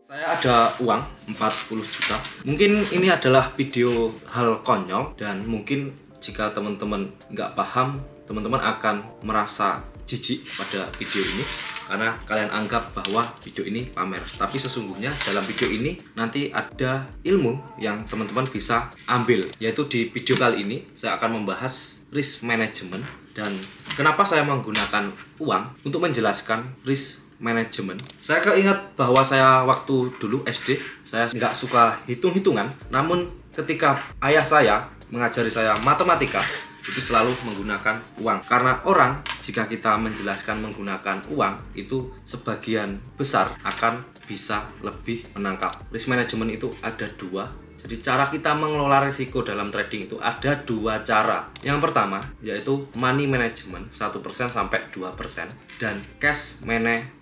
Saya ada uang 40 juta. Mungkin ini adalah video hal konyol dan mungkin jika teman-teman nggak paham, teman-teman akan merasa jijik pada video ini karena kalian anggap bahwa video ini pamer. Tapi sesungguhnya dalam video ini nanti ada ilmu yang teman-teman bisa ambil, yaitu di video kali ini saya akan membahas risk management dan kenapa saya menggunakan uang untuk menjelaskan risk manajemen. Saya keingat bahwa saya waktu dulu SD, saya nggak suka hitung-hitungan. Namun ketika ayah saya mengajari saya matematika, itu selalu menggunakan uang. Karena orang, jika kita menjelaskan menggunakan uang, itu sebagian besar akan bisa lebih menangkap. Risk management itu ada dua. Jadi cara kita mengelola risiko dalam trading itu ada dua cara. Yang pertama yaitu money management 1% sampai 2% dan cash management.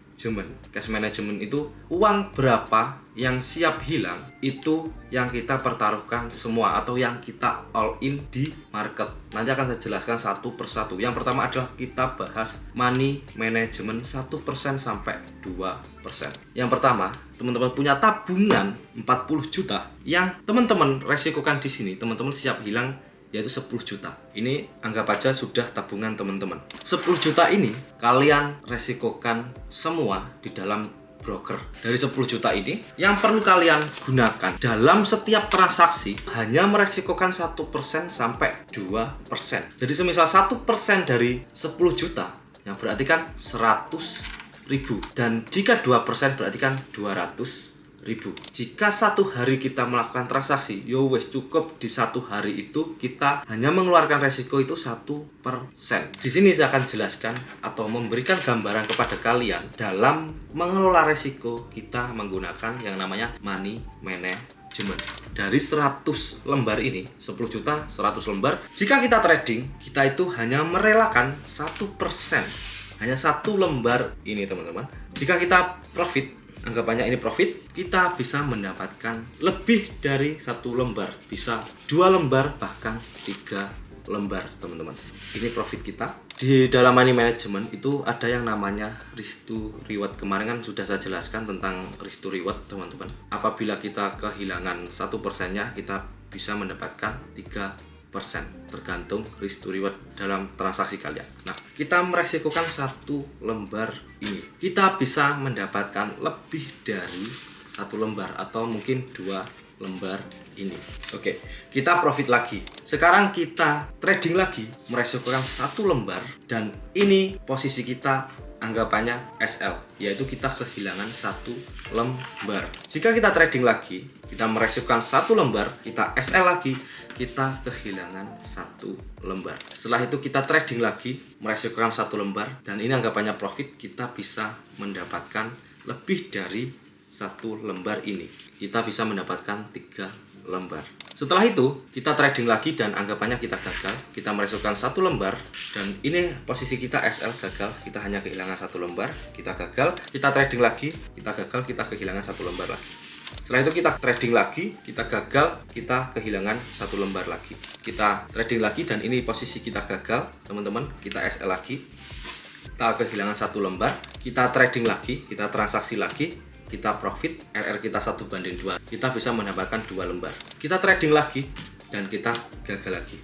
Cash management itu uang berapa yang siap hilang, itu yang kita pertaruhkan semua atau yang kita all in di market. Nanti akan saya jelaskan satu persatu. Yang pertama adalah kita bahas money management 1% sampai 2%. Yang pertama, teman-teman punya tabungan 40 juta yang teman-teman resikokan di sini, teman-teman siap hilang yaitu 10 juta. Ini anggap aja sudah tabungan teman-teman. 10 juta ini kalian resikokan semua di dalam broker. Dari 10 juta ini yang perlu kalian gunakan dalam setiap transaksi hanya meresikokan 1% sampai 2%. Jadi semisal 1% dari 10 juta yang berarti kan 100.000 dan jika 2% berarti kan 200.000. Jika satu hari kita melakukan transaksi, yo wes cukup di satu hari itu kita hanya mengeluarkan resiko itu 1%. Di sini saya akan jelaskan atau memberikan gambaran kepada kalian dalam mengelola resiko kita menggunakan yang namanya money management. Dari 100 lembar ini, 10 juta 100 lembar. Jika kita trading, kita itu hanya merelakan 1%. Hanya satu lembar ini teman-teman. Jika kita profit, anggapannya ini profit, kita bisa mendapatkan lebih dari satu lembar, bisa 2 lembar bahkan 3 lembar teman-teman. Ini profit kita. Di dalam money management itu ada yang namanya risk to reward. Kemarin kan sudah saya jelaskan tentang risk to reward teman-teman. Apabila kita kehilangan 1%-nya, kita bisa mendapatkan 3%. Tergantung risk to reward dalam transaksi kalian. Nah, kita meresikokan satu lembar ini, kita bisa mendapatkan lebih dari satu lembar atau mungkin 2 lembar ini. Oke, kita profit lagi. Sekarang kita trading lagi, meresikokan satu lembar dan ini posisi kita anggapannya SL, yaitu kita kehilangan satu lembar. Jika kita trading lagi, kita meresikokan satu lembar, kita SL lagi, kita kehilangan satu lembar. Setelah itu kita trading lagi, meresikokan satu lembar dan ini anggapannya profit, kita bisa mendapatkan lebih dari satu lembar ini. Kita bisa mendapatkan 3 lembar. Setelah itu kita trading lagi dan anggapannya kita gagal, kita meresikokan satu lembar dan ini posisi kita SL gagal, kita hanya kehilangan satu lembar, kita gagal, kita trading lagi, kita gagal, kita kehilangan satu lembar lagi. Setelah itu kita trading lagi, kita gagal, kita kehilangan satu lembar lagi. Kita trading lagi dan ini posisi kita gagal, teman-teman, kita SL lagi, kita kehilangan satu lembar, kita trading lagi, kita transaksi lagi, kita profit, RR kita 1:2, kita bisa mendapatkan 2 lembar. Kita trading lagi dan kita gagal lagi,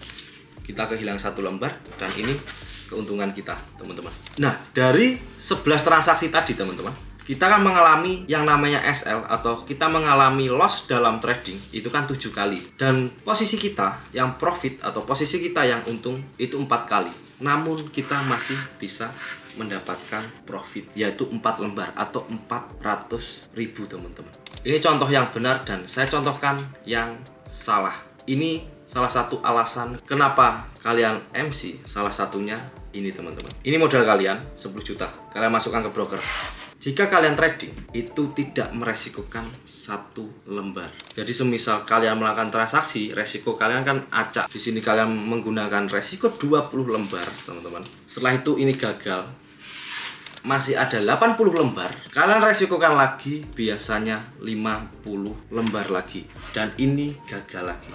kita kehilangan satu lembar dan ini keuntungan kita teman-teman. Nah, dari 11 transaksi tadi teman-teman, kita kan mengalami yang namanya SL atau kita mengalami loss dalam trading itu kan 7 kali dan posisi kita yang profit atau posisi kita yang untung itu 4 kali. Namun kita masih bisa mendapatkan profit yaitu 4 lembar atau 400.000 teman-teman. Ini contoh yang benar dan saya contohkan yang salah. Ini salah satu alasan kenapa kalian MC, salah satunya ini teman-teman. Ini modal kalian 10 juta, kalian masukkan ke broker. Jika kalian trading itu tidak meresikokan satu lembar. Jadi semisal kalian melakukan transaksi, resiko kalian kan acak. Di sini kalian menggunakan resiko 20 lembar, teman-teman. Setelah itu ini gagal. Masih ada 80 lembar. Kalian resikokan lagi biasanya 50 lembar lagi dan ini gagal lagi.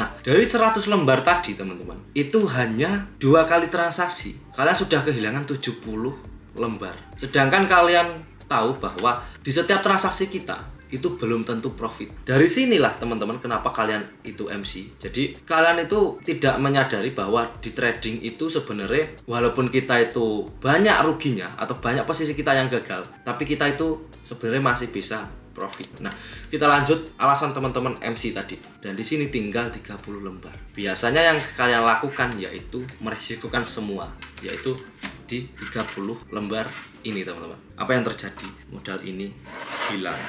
Nah, dari 100 lembar tadi, teman-teman, itu hanya 2 kali transaksi. Kalian sudah kehilangan 70 lembar. Sedangkan kalian tahu bahwa di setiap transaksi kita itu belum tentu profit. Dari sinilah teman-teman kenapa kalian itu MC. Jadi kalian itu tidak menyadari bahwa di trading itu sebenarnya walaupun kita itu banyak ruginya atau banyak posisi kita yang gagal, tapi kita itu sebenarnya masih bisa profit. Nah, kita lanjut alasan teman-teman MC tadi. Dan di sini tinggal 30 lembar. Biasanya yang kalian lakukan yaitu meresikokan semua, yaitu di 30 lembar ini teman-teman. Apa yang terjadi? Modal ini hilang.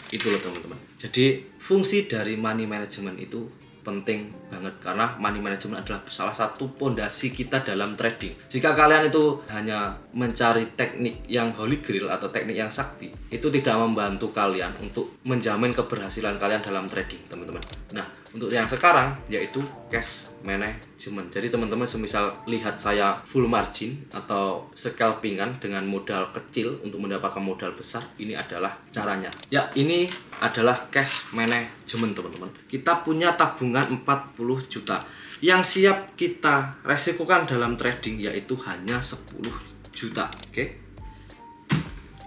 Itu loh teman-teman. Jadi fungsi dari money management itu penting banget karena money management adalah salah satu pondasi kita dalam trading. Jika kalian itu hanya mencari teknik yang holy grail atau teknik yang sakti, itu tidak membantu kalian untuk menjamin keberhasilan kalian dalam trading, teman-teman. Nah, untuk yang sekarang yaitu cash management. Jadi teman-teman semisal lihat saya full margin atau scalpingan dengan modal kecil untuk mendapatkan modal besar, ini adalah caranya. Ya, ini adalah cash management teman-teman. Kita punya tabungan 40 juta. Yang siap kita resikokan dalam trading yaitu hanya 10 juta. Oke.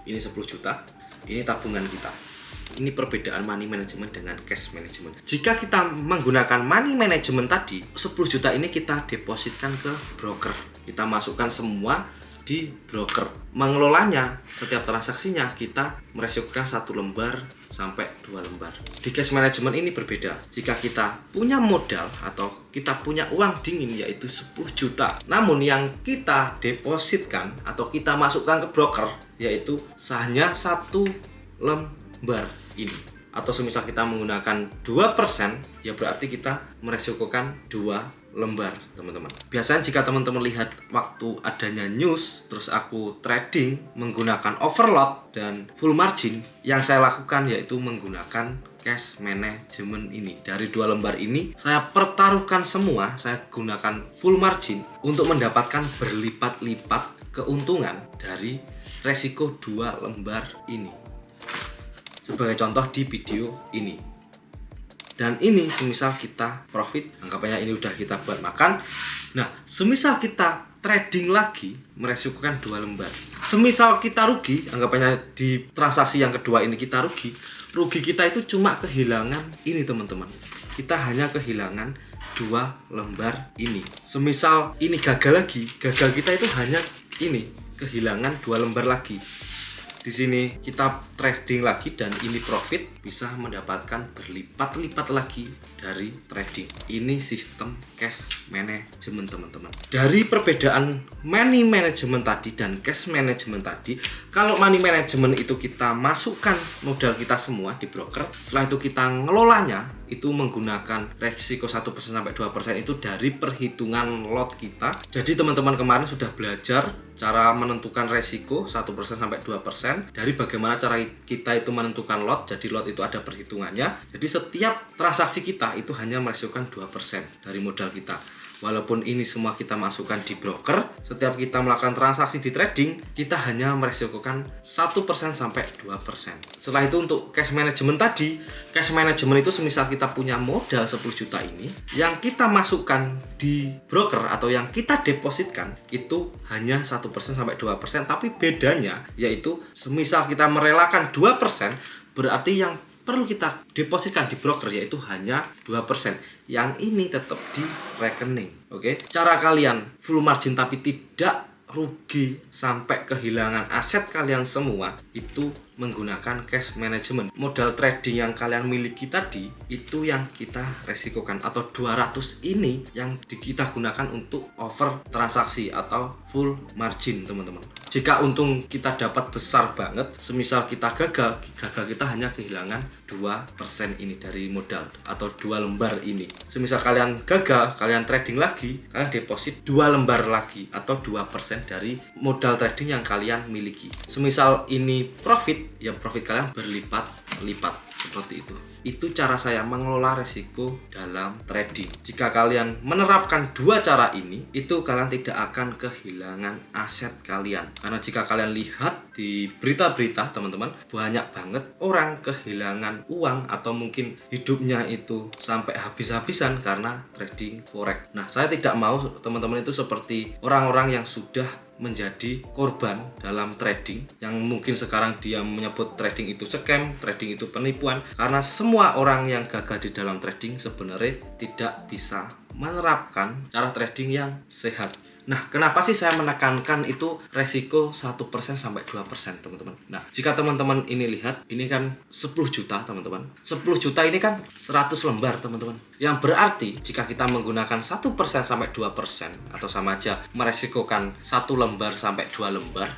Ini 10 juta. Ini tabungan kita. Ini perbedaan money management dengan cash management. Jika kita menggunakan money management tadi, 10 juta ini kita depositkan ke broker. Kita masukkan semua di broker. Mengelolanya, setiap transaksinya kita meresikokan 1 lembar sampai 2 lembar. Di cash management ini berbeda. Jika kita punya modal atau kita punya uang dingin yaitu 10 juta. Namun yang kita depositkan atau kita masukkan ke broker yaitu hanya 1 lembar ini. Atau semisal kita menggunakan 2%, ya berarti kita meresikokan 2 lembar, teman-teman. Biasanya jika teman-teman lihat waktu adanya news, terus aku trading menggunakan overload dan full margin, yang saya lakukan yaitu menggunakan cash management ini. Dari 2 lembar ini, saya pertaruhkan semua, saya gunakan full margin untuk mendapatkan berlipat-lipat keuntungan dari resiko 2 lembar ini. Sebagai contoh di video ini. Dan ini semisal kita profit, anggapnya ini udah kita buat makan. Nah, semisal kita trading lagi, meresikokan 2 lembar. Semisal kita rugi, anggapnya di transaksi yang kedua ini kita rugi. Rugi kita itu cuma kehilangan ini teman-teman. Kita hanya kehilangan 2 lembar ini. Semisal ini gagal lagi, gagal kita itu hanya ini, kehilangan 2 lembar lagi. Di sini kita trading lagi dan ini profit, bisa mendapatkan berlipat-lipat lagi dari trading. Ini sistem cash management teman-teman. Dari perbedaan money management tadi dan cash management tadi, kalau money management itu kita masukkan modal kita semua di broker, setelah itu kita ngelolanya itu menggunakan resiko 1% sampai 2% itu dari perhitungan lot kita. Jadi teman-teman kemarin sudah belajar cara menentukan resiko 1% sampai 2% dari bagaimana cara kita itu menentukan lot. Jadi lot itu ada perhitungannya. Jadi setiap transaksi kita itu hanya meresikokan 2% dari modal kita. Walaupun ini semua kita masukkan di broker, setiap kita melakukan transaksi di trading, kita hanya meresikokan 1% sampai 2%. Setelah itu untuk cash management tadi, cash management itu semisal kita punya modal 10 juta ini, yang kita masukkan di broker atau yang kita depositkan itu hanya 1% sampai 2%, tapi bedanya yaitu semisal kita merelakan 2%, berarti yang perlu kita depositkan di broker yaitu hanya 2%. Yang ini tetap di rekening. Oke. Cara kalian full margin tapi tidak rugi sampai kehilangan aset kalian semua itu menggunakan cash management. Modal trading yang kalian miliki tadi itu yang kita resikokan, atau 200 ini yang kita gunakan untuk over transaksi atau full margin teman-teman. Jika untung kita dapat besar banget, semisal kita gagal kita hanya kehilangan 2% ini dari modal atau 2 lembar ini. Semisal kalian gagal, kalian trading lagi, kalian deposit 2 lembar lagi atau 2% dari modal trading yang kalian miliki. Semisal ini profit, ya profit kalian berlipat-lipat seperti itu. Itu cara saya mengelola resiko dalam trading. Jika kalian menerapkan 2 cara ini, itu kalian tidak akan kehilangan aset kalian. Karena jika kalian lihat di berita-berita teman-teman, banyak banget orang kehilangan uang atau mungkin hidupnya itu sampai habis-habisan karena trading forex. Nah, saya tidak mau teman-teman itu seperti orang-orang yang sudah menjadi korban dalam trading, yang mungkin sekarang dia menyebut trading itu scam, trading itu penipuan, karena semua orang yang gagal di dalam trading sebenarnya tidak bisa menerapkan cara trading yang sehat. Nah, kenapa sih saya menekankan itu resiko 1% sampai 2%, teman-teman? Nah, jika teman-teman ini lihat, ini kan 10 juta, teman-teman. 10 juta ini kan 100 lembar, teman-teman. Yang berarti jika kita menggunakan 1% sampai 2% atau sama aja meresikokan 1 lembar sampai 2 lembar,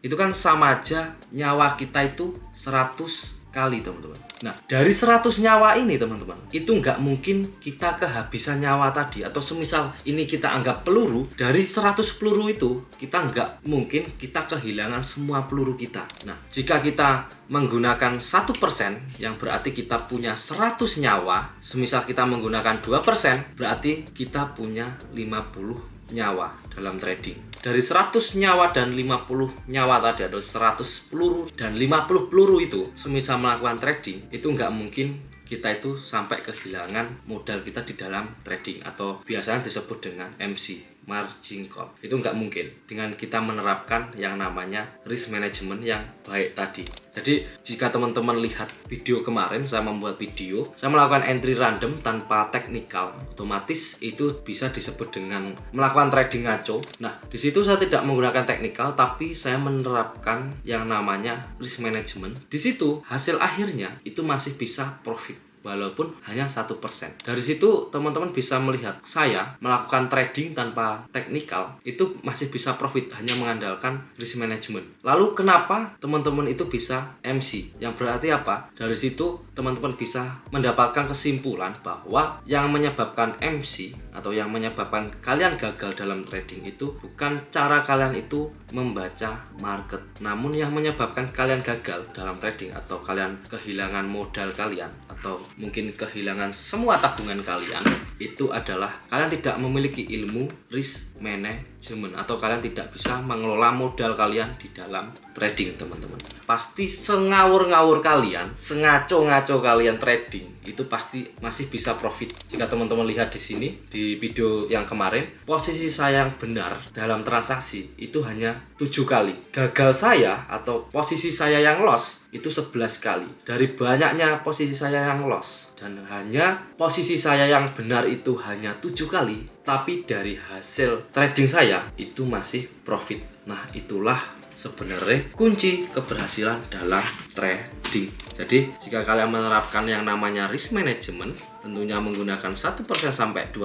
itu kan sama aja nyawa kita itu 100 kali, teman-teman. Nah, dari 100 nyawa ini, teman-teman, itu nggak mungkin kita kehabisan nyawa tadi. Atau semisal ini kita anggap peluru, dari 100 peluru itu kita nggak mungkin kita kehilangan semua peluru kita. Nah, jika kita menggunakan 1%, yang berarti kita punya 100 nyawa, semisal kita menggunakan 2%, berarti kita punya 50 nyawa dalam trading. Dari 100 nyawa dan 50 nyawa tadi, atau 100 peluru dan 50 peluru itu, semisal melakukan trading, itu nggak mungkin kita itu sampai kehilangan modal kita di dalam trading, atau biasanya disebut dengan MC, margin call. Itu nggak mungkin dengan kita menerapkan yang namanya risk management yang baik tadi. Jadi jika teman-teman lihat video kemarin, saya membuat video, saya melakukan entry random tanpa teknikal, otomatis itu bisa disebut dengan melakukan trading ngaco. Nah, di situ saya tidak menggunakan teknikal, tapi saya menerapkan yang namanya risk management. Di situ hasil akhirnya itu masih bisa profit, walaupun hanya 1%. Dari situ teman-teman bisa melihat saya melakukan trading tanpa teknikal itu masih bisa profit hanya mengandalkan risk management. Lalu kenapa teman-teman itu bisa MC? Yang berarti apa? Dari situ teman-teman bisa mendapatkan kesimpulan bahwa yang menyebabkan MC atau yang menyebabkan kalian gagal dalam trading itu bukan cara kalian itu membaca market, namun yang menyebabkan kalian gagal dalam trading atau kalian kehilangan modal kalian atau mungkin kehilangan semua tabungan kalian, itu adalah kalian tidak memiliki ilmu risk management, atau kalian tidak bisa mengelola modal kalian di dalam trading, teman-teman. Pasti sengawur-ngawur kalian, sengaco-ngaco kalian trading, itu pasti masih bisa profit. Jika teman-teman lihat di sini di video yang kemarin, posisi saya yang benar dalam transaksi itu hanya 7 kali. Gagal saya atau posisi saya yang loss itu 11 kali. Dari banyaknya posisi saya yang loss dan hanya posisi saya yang benar itu hanya 7 kali, tapi dari hasil trading saya itu masih profit. Nah, itulah sebenarnya kunci keberhasilan dalam trading. Jadi jika kalian menerapkan yang namanya risk management, tentunya menggunakan 1% sampai 2%,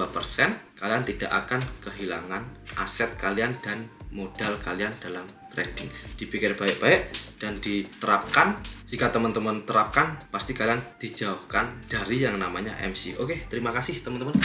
kalian tidak akan kehilangan aset kalian dan modal kalian dalam trading. Dipikir baik-baik dan diterapkan. Jika teman-teman terapkan, pasti kalian dijauhkan dari yang namanya MC. Oke, terima kasih teman-teman.